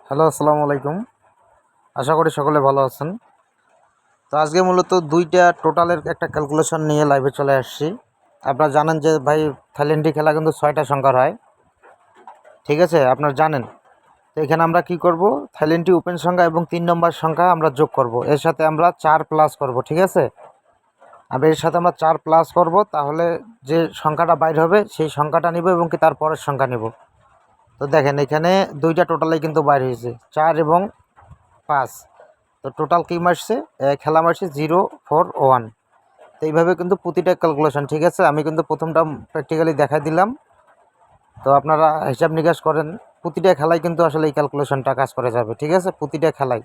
Hello, আসসালামু আলাইকুম। আশা করি সকলে ভালো আছেন। তো আজকে মূলত দুইটা টোটালের একটা ক্যালকুলেশন নিয়ে লাইভে চলে আসছি। আপনারা জানেন যে ভাই থাইল্যান্ডি খেলা কিন্তু 6টা সংখ্যার হয়, ঠিক আছে? আপনারা জানেন। তো এখানে আমরা কি করব, থাইল্যান্ডি ওপেন সংখ্যা এবং 3 নম্বর সংখ্যা আমরা যোগ করব, এর সাথে আমরা 4 প্লাস করব, ঠিক আছে? আর এর সাথে আমরা 4 প্লাস করব, তাহলে যে সংখ্যাটা বাইর হবে সেই সংখ্যাটা নিব এবং কি তার পরের সংখ্যা নিব। তো দেখেন এখানে দুইটা টোটালেই কিন্তু বাইর হয়েছে, 4 এবং 5। তো টোটাল কী মারছে, খেলা মারছে 0, 4, 1। তো এইভাবে কিন্তু প্রতিটা ক্যালকুলেশন, ঠিক আছে? আমি কিন্তু প্রথমটা প্র্যাকটিক্যালি দেখা দিলাম। তো আপনারা হিসাব নিকাশ করেন, প্রতিটা খেলায় কিন্তু আসলে এই ক্যালকুলেশনটা কাজ করে যাবে, ঠিক আছে? প্রতিটা খেলায়